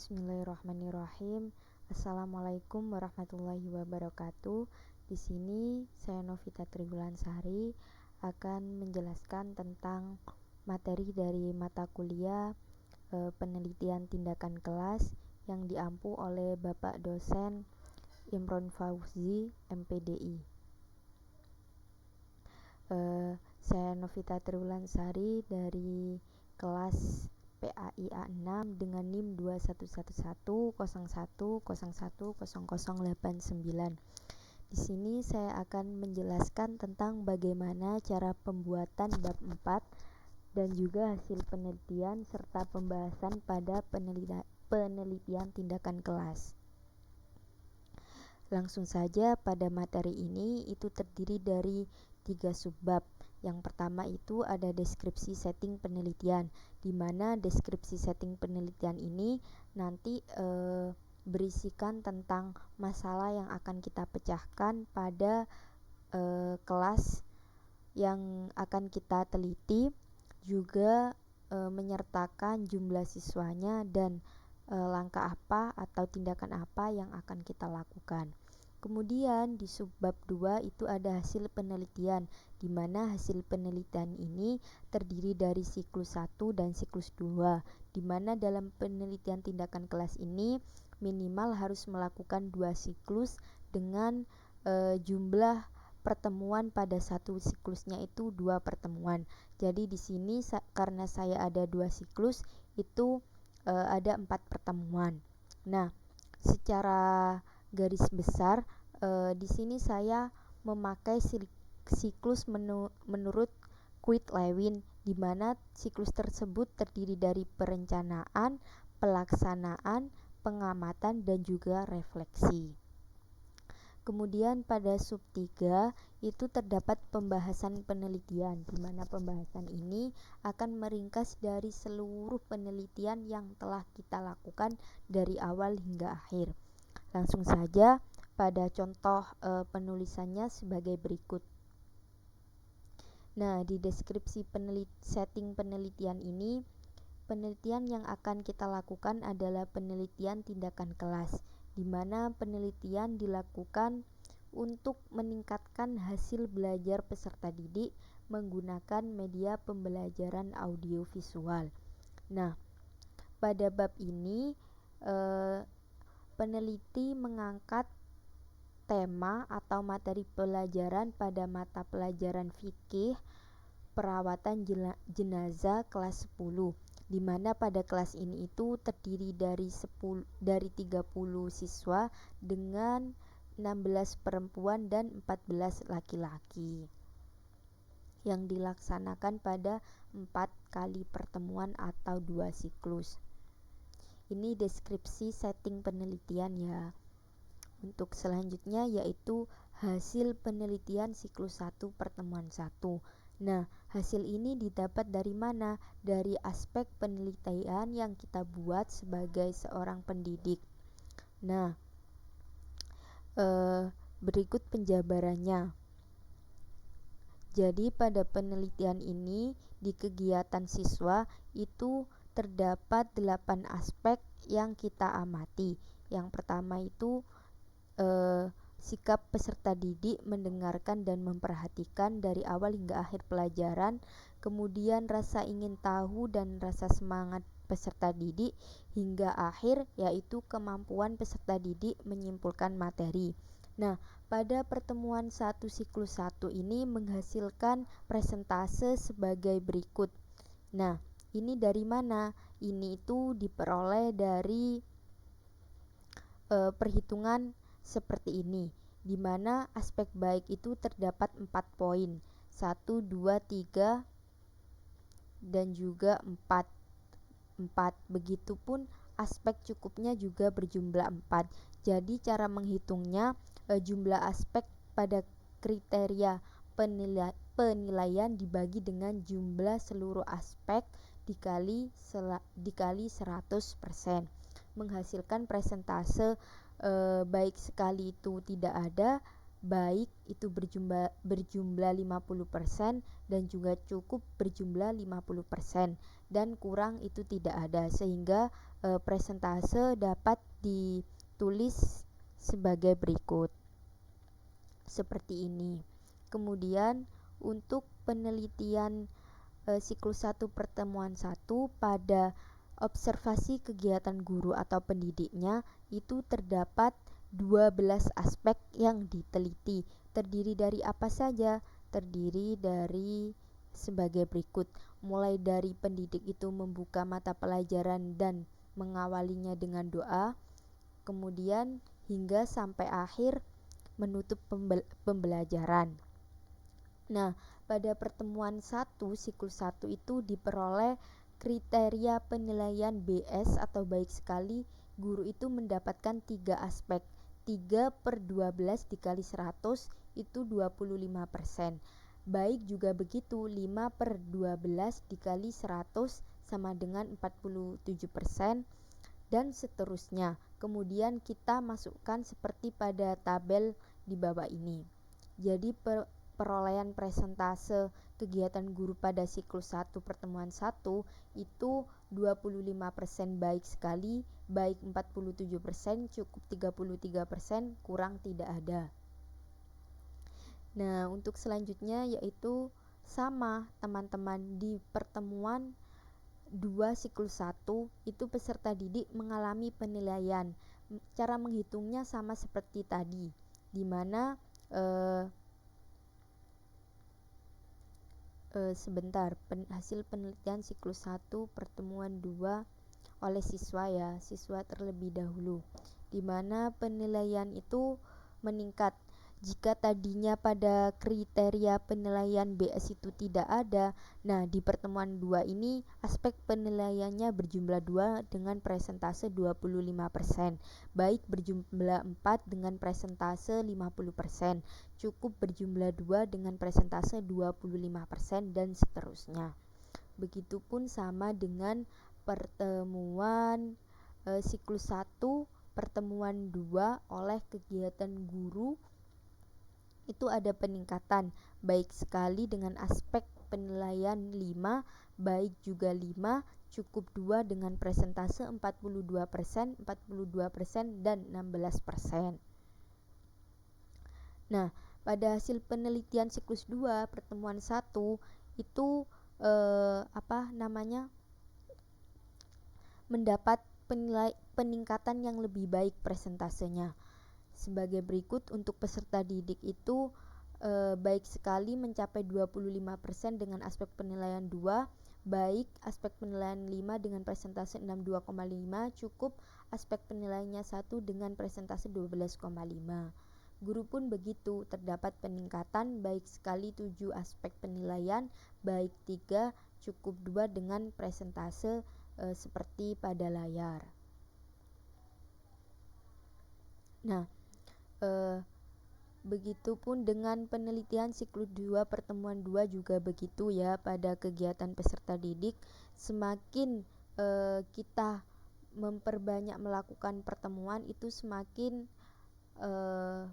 Bismillahirrahmanirrahim. Assalamualaikum warahmatullahi wabarakatuh. Di sini saya Novita Tribulansari akan menjelaskan tentang materi dari mata kuliah penelitian tindakan kelas yang diampu oleh Bapak dosen Imron Fauzi, MPDI. Saya Novita Tribulansari dari kelas PAI A6 dengan NIM 211101010089. Di sini saya akan menjelaskan tentang bagaimana cara pembuatan bab 4 dan juga hasil penelitian serta pembahasan pada penelitian tindakan kelas. Langsung saja pada materi ini itu terdiri dari 3 subbab. Yang pertama itu ada deskripsi setting penelitian, di mana deskripsi setting penelitian ini nanti berisikan tentang masalah yang akan kita pecahkan pada kelas yang akan kita teliti, juga menyertakan jumlah siswanya dan langkah apa atau tindakan apa yang akan kita lakukan. Kemudian di subbab 2 itu ada hasil penelitian, di mana hasil penelitian ini terdiri dari siklus 1 dan siklus 2, di mana dalam penelitian tindakan kelas ini minimal harus melakukan 2 siklus dengan jumlah pertemuan pada satu siklusnya itu 2 pertemuan. Jadi di sini karena saya ada 2 siklus itu ada 4 pertemuan. Nah, secara garis besar di sini saya memakai siklus menurut Quetelet-Lewin, di mana siklus tersebut terdiri dari perencanaan, pelaksanaan, pengamatan, dan juga refleksi. Kemudian pada sub 3 itu terdapat pembahasan penelitian, di mana pembahasan ini akan meringkas dari seluruh penelitian yang telah kita lakukan dari awal hingga akhir. Langsung saja pada contoh penulisannya sebagai berikut. Nah, di deskripsi setting penelitian ini, penelitian yang akan kita lakukan adalah penelitian tindakan kelas, di mana penelitian dilakukan untuk meningkatkan hasil belajar peserta didik menggunakan media pembelajaran audiovisual. Nah, pada bab ini peneliti mengangkat tema atau materi pelajaran pada mata pelajaran fikih perawatan jenazah kelas 10, di mana pada kelas ini itu terdiri dari 30 siswa dengan 16 perempuan dan 14 laki-laki yang dilaksanakan pada 4 kali pertemuan atau 2 siklus. Ini deskripsi setting penelitian ya. Untuk selanjutnya yaitu hasil penelitian siklus 1 pertemuan 1. Nah, hasil ini didapat dari mana? Dari aspek penelitian yang kita buat sebagai seorang pendidik. Nah, berikut penjabarannya. Jadi pada penelitian ini di kegiatan siswa itu terdapat 8 aspek yang kita amati. Yang pertama itu sikap peserta didik mendengarkan dan memperhatikan dari awal hingga akhir pelajaran, kemudian rasa ingin tahu dan rasa semangat peserta didik hingga akhir, yaitu kemampuan peserta didik menyimpulkan materi. Nah, pada pertemuan 1 siklus 1 ini menghasilkan presentase sebagai berikut. Nah, ini dari mana? Ini itu diperoleh dari perhitungan seperti ini, di mana aspek baik itu terdapat 4 poin, 1, 2, 3 dan juga 4. Begitupun aspek cukupnya juga berjumlah 4. Jadi cara menghitungnya jumlah aspek pada kriteria penilaian dibagi dengan jumlah seluruh aspek dikali 100%, menghasilkan presentase baik sekali itu tidak ada baik itu berjumlah 50% dan juga cukup berjumlah 50% dan kurang itu tidak ada, sehingga presentase dapat ditulis sebagai berikut seperti ini. Kemudian untuk penelitian siklus 1 pertemuan 1 pada observasi kegiatan guru atau pendidiknya itu terdapat 12 aspek yang diteliti. Terdiri dari apa saja? Terdiri dari sebagai berikut. Mulai dari pendidik itu membuka mata pelajaran dan mengawalinya dengan doa, kemudian hingga sampai akhir menutup pembelajaran. Nah, pada pertemuan 1, siklus 1 itu diperoleh kriteria penilaian BS atau baik sekali. Guru itu mendapatkan 3 aspek. 3/12 dikali 100 itu 25%. Baik juga begitu, 5/12 dikali 100 sama dengan 47%, dan seterusnya. Kemudian kita masukkan seperti pada tabel di bawah ini. Jadi perolehan presentase kegiatan guru pada siklus 1 pertemuan 1 itu 25% baik sekali, baik 47%, cukup 33%, kurang tidak ada. Nah, untuk selanjutnya yaitu sama teman-teman, di pertemuan 2 siklus 1 itu peserta didik mengalami penilaian. Cara menghitungnya sama seperti tadi, di mana hasil penelitian siklus 1 pertemuan 2 oleh siswa terlebih dahulu, di mana penilaian itu meningkat. Jika tadinya pada kriteria penilaian BS itu tidak ada, nah di pertemuan 2 ini aspek penilaiannya berjumlah 2 dengan presentase 25%, baik berjumlah 4 dengan presentase 50%, cukup berjumlah 2 dengan presentase 25%, dan seterusnya. Begitupun sama dengan pertemuan siklus 1 pertemuan 2 oleh kegiatan guru itu ada peningkatan, baik sekali dengan aspek penilaian 5, baik juga 5, cukup 2 dengan presentase 42%, dan 16%. Nah, pada hasil penelitian siklus 2 pertemuan 1 itu mendapat peningkatan yang lebih baik presentasenya. Sebagai berikut, untuk peserta didik itu baik sekali mencapai 25% dengan aspek penilaian 2, baik aspek penilaian 5 dengan presentase 62,5, cukup aspek penilaiannya 1 dengan presentase 12,5. Guru pun begitu, terdapat peningkatan baik sekali 7 aspek penilaian, baik 3, cukup 2 dengan presentase seperti pada layar. Nah, begitupun dengan penelitian siklus 2 pertemuan 2 juga begitu ya. Pada kegiatan peserta didik, semakin kita memperbanyak melakukan pertemuan, itu semakin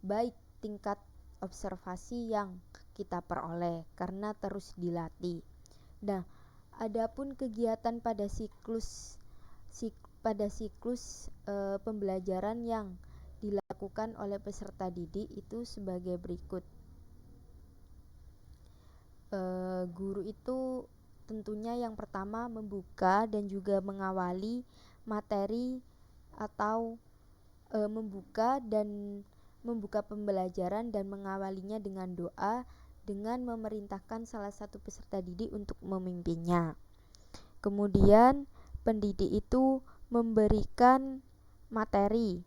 baik tingkat observasi yang kita peroleh karena terus dilatih. Nah, adapun kegiatan pada siklus pembelajaran yang dilakukan oleh peserta didik itu sebagai berikut. Guru itu tentunya yang pertama membuka dan juga mengawali materi atau membuka pembelajaran dan mengawalinya dengan doa, dengan memerintahkan salah satu peserta didik untuk memimpinnya. Kemudian pendidik itu memberikan materi.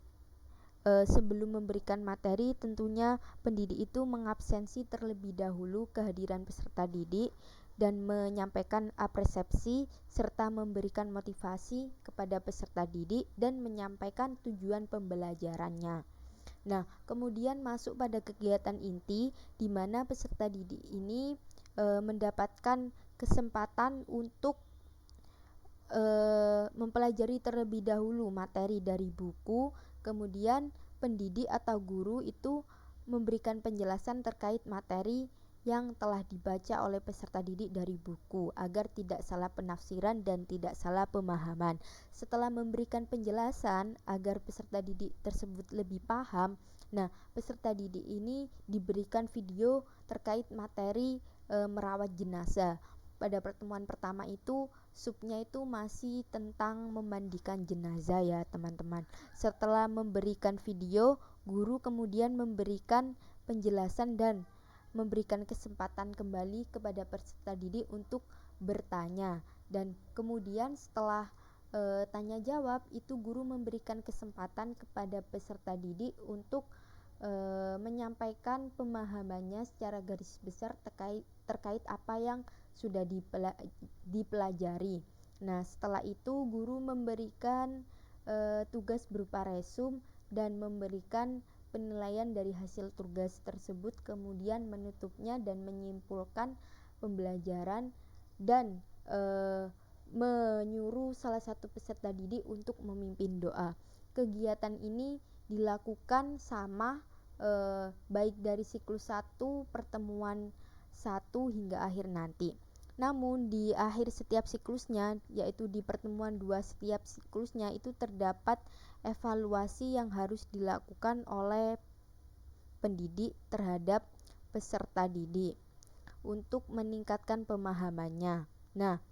Sebelum memberikan materi, tentunya pendidik itu mengabsensi terlebih dahulu kehadiran peserta didik dan menyampaikan apresiasi serta memberikan motivasi kepada peserta didik dan menyampaikan tujuan pembelajarannya. Nah, kemudian masuk pada kegiatan inti, di mana peserta didik ini mendapatkan kesempatan untuk mempelajari terlebih dahulu materi dari buku. Kemudian pendidik atau guru itu memberikan penjelasan terkait materi yang telah dibaca oleh peserta didik dari buku agar tidak salah penafsiran dan tidak salah pemahaman. Setelah memberikan penjelasan agar peserta didik tersebut lebih paham, nah peserta didik ini diberikan video terkait materi merawat jenazah. Pada pertemuan pertama itu subnya itu masih tentang memandikan jenazah ya teman-teman. Setelah memberikan video, guru kemudian memberikan penjelasan dan memberikan kesempatan kembali kepada peserta didik untuk bertanya, dan kemudian setelah tanya jawab itu guru memberikan kesempatan kepada peserta didik untuk menyampaikan pemahamannya secara garis besar terkait apa yang sudah dipelajari. Nah, setelah itu guru memberikan tugas berupa resum dan memberikan penilaian dari hasil tugas tersebut, kemudian menutupnya dan menyimpulkan pembelajaran dan menyuruh salah satu peserta didik untuk memimpin doa. Kegiatan ini dilakukan sama baik dari siklus 1 pertemuan 1 hingga akhir nanti. Namun di akhir setiap siklusnya, yaitu di pertemuan 2 setiap siklusnya itu terdapat evaluasi yang harus dilakukan oleh pendidik terhadap peserta didik untuk meningkatkan pemahamannya. Nah,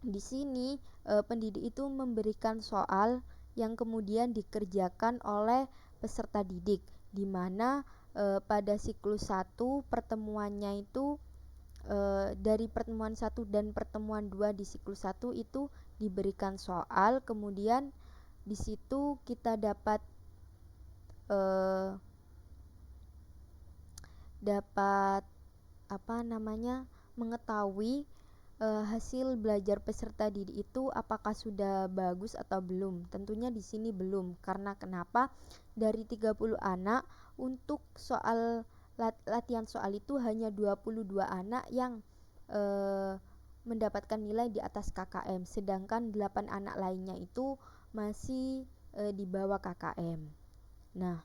di sini pendidik itu memberikan soal yang kemudian dikerjakan oleh peserta didik, di mana pada siklus 1 pertemuannya itu dari pertemuan 1 dan pertemuan 2 di siklus 1 itu diberikan soal, kemudian di situ kita dapat mengetahui hasil belajar peserta didik itu apakah sudah bagus atau belum. Tentunya di sini belum, karena kenapa? Dari 30 anak untuk soal latihan soal itu hanya 22 anak yang mendapatkan nilai di atas KKM, sedangkan 8 anak lainnya itu masih di bawah KKM. Nah,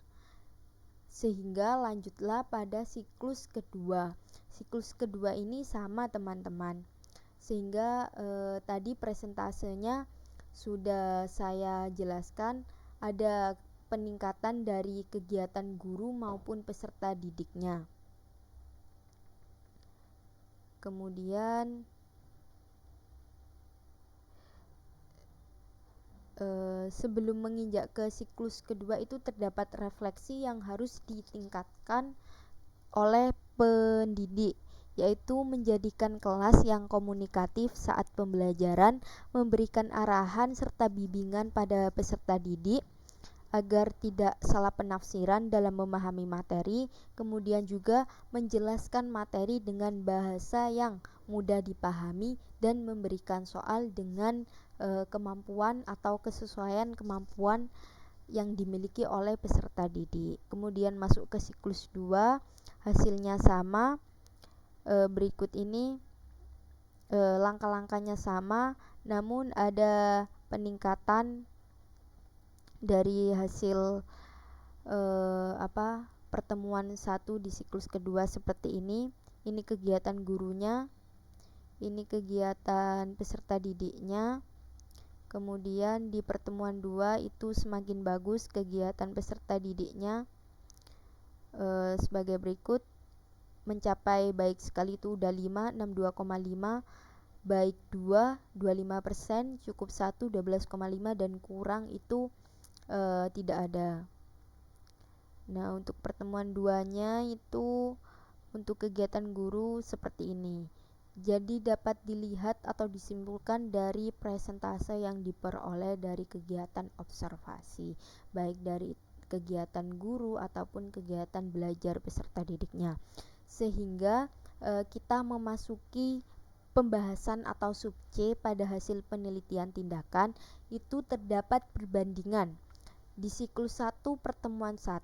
sehingga lanjutlah pada siklus kedua. Siklus kedua ini sama teman-teman, sehingga tadi presentasenya sudah saya jelaskan, ada peningkatan dari kegiatan guru maupun peserta didiknya. Kemudian sebelum menginjak ke siklus kedua itu terdapat refleksi yang harus ditingkatkan oleh pendidik, yaitu menjadikan kelas yang komunikatif saat pembelajaran, memberikan arahan serta bimbingan pada peserta didik agar tidak salah penafsiran dalam memahami materi, kemudian juga menjelaskan materi dengan bahasa yang mudah dipahami dan memberikan soal dengan kemampuan atau kesesuaian kemampuan yang dimiliki oleh peserta didik. Kemudian masuk ke siklus 2, hasilnya sama. Berikut ini langkah-langkahnya sama, namun ada peningkatan dari hasil pertemuan 1 di siklus kedua seperti ini. Ini kegiatan gurunya, ini kegiatan peserta didiknya. Kemudian di pertemuan 2 itu semakin bagus kegiatan peserta didiknya sebagai berikut. Mencapai baik sekali itu udah 5, 62,5, baik 2, 25%, cukup 1, 12,5, dan kurang itu tidak ada. Nah, untuk pertemuan 2-nya itu untuk kegiatan guru seperti ini. Jadi dapat dilihat atau disimpulkan dari presentase yang diperoleh dari kegiatan observasi, baik dari kegiatan guru ataupun kegiatan belajar peserta didiknya. Sehingga kita memasuki pembahasan atau sub C pada hasil penelitian tindakan itu terdapat perbandingan. Di siklus 1 pertemuan 1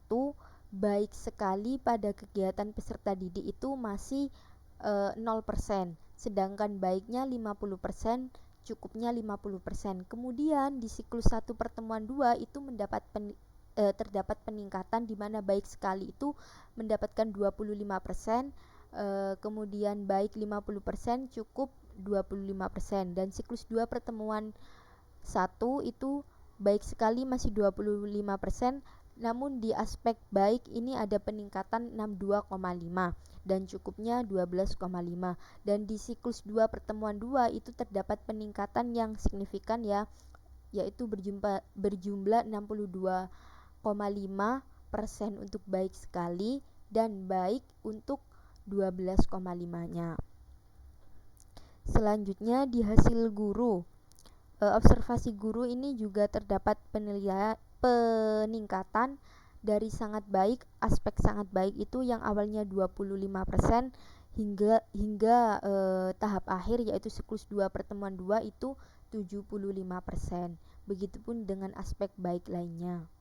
baik sekali pada kegiatan peserta didik itu masih 0%, sedangkan baiknya 50%, cukupnya 50%. Kemudian di siklus 1 pertemuan 2 itu mendapat terdapat peningkatan di mana baik sekali itu mendapatkan 25%, kemudian baik 50%, cukup 25%, dan siklus 2 pertemuan 1 itu baik sekali masih 25%, namun di aspek baik ini ada peningkatan 62,5 dan cukupnya 12,5, dan di siklus 2 pertemuan 2 itu terdapat peningkatan yang signifikan ya, yaitu berjumlah 62,5% untuk baik sekali dan baik untuk 12,5-nya. Selanjutnya di hasil guru, observasi guru ini juga terdapat peningkatan dari sangat baik, aspek sangat baik itu yang awalnya 25% hingga tahap akhir yaitu siklus 2 pertemuan 2 itu 75%. Begitupun dengan aspek baik lainnya.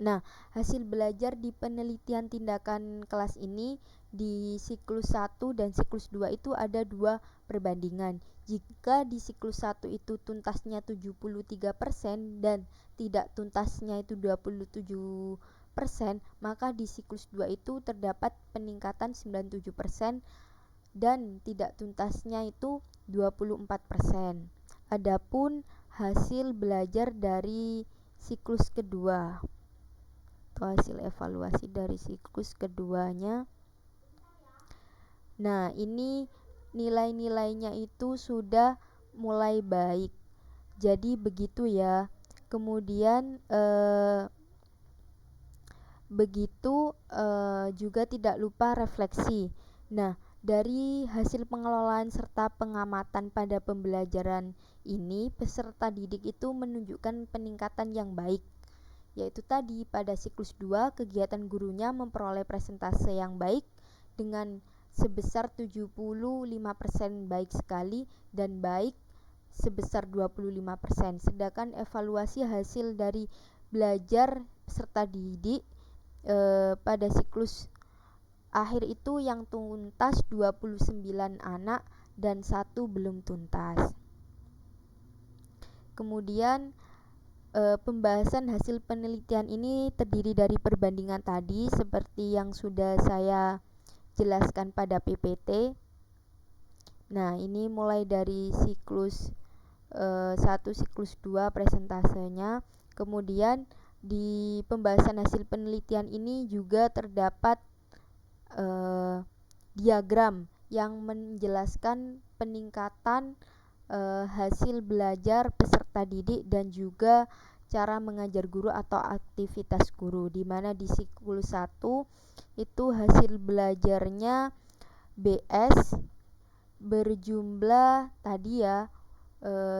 Nah, hasil belajar di penelitian tindakan kelas ini di siklus 1 dan siklus 2 itu ada 2 perbandingan. Jika di siklus 1 itu tuntasnya 73% dan tidak tuntasnya itu 27%, maka di siklus 2 itu terdapat peningkatan 97% dan tidak tuntasnya itu 24%. Adapun hasil belajar dari siklus kedua atau hasil evaluasi dari siklus keduanya. Nah, ini nilai-nilainya itu sudah mulai baik. Jadi begitu ya. Kemudian juga tidak lupa refleksi. Nah, dari hasil pengelolaan serta pengamatan pada pembelajaran ini, peserta didik itu menunjukkan peningkatan yang baik, yaitu tadi pada siklus 2 kegiatan gurunya memperoleh persentase yang baik dengan sebesar 75% baik sekali dan baik sebesar 25%. Sedangkan evaluasi hasil dari belajar peserta didik pada siklus akhir itu yang tuntas 29 anak dan 1 belum tuntas. Kemudian pembahasan hasil penelitian ini terdiri dari perbandingan tadi seperti yang sudah saya jelaskan pada PPT. Nah, ini mulai dari siklus 1, siklus 2 presentasenya. Kemudian di pembahasan hasil penelitian ini juga terdapat diagram yang menjelaskan peningkatan hasil belajar peserta didik dan juga cara mengajar guru atau aktivitas guru, di mana di siklus 1 itu hasil belajarnya BS berjumlah tadi ya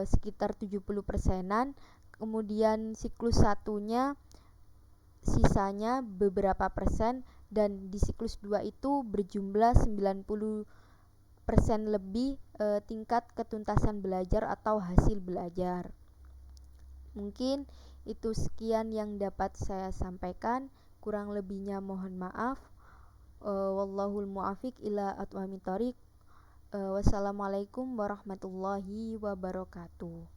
sekitar 70%-an, kemudian siklus 1-nya sisanya beberapa persen, dan di siklus 2 itu berjumlah 90% lebih tingkat ketuntasan belajar atau hasil belajar. Mungkin itu sekian yang dapat saya sampaikan, kurang lebihnya mohon maaf. Wallahul muwaffiq ila aqwamit thoriq. Wassalamualaikum warahmatullahi wabarakatuh.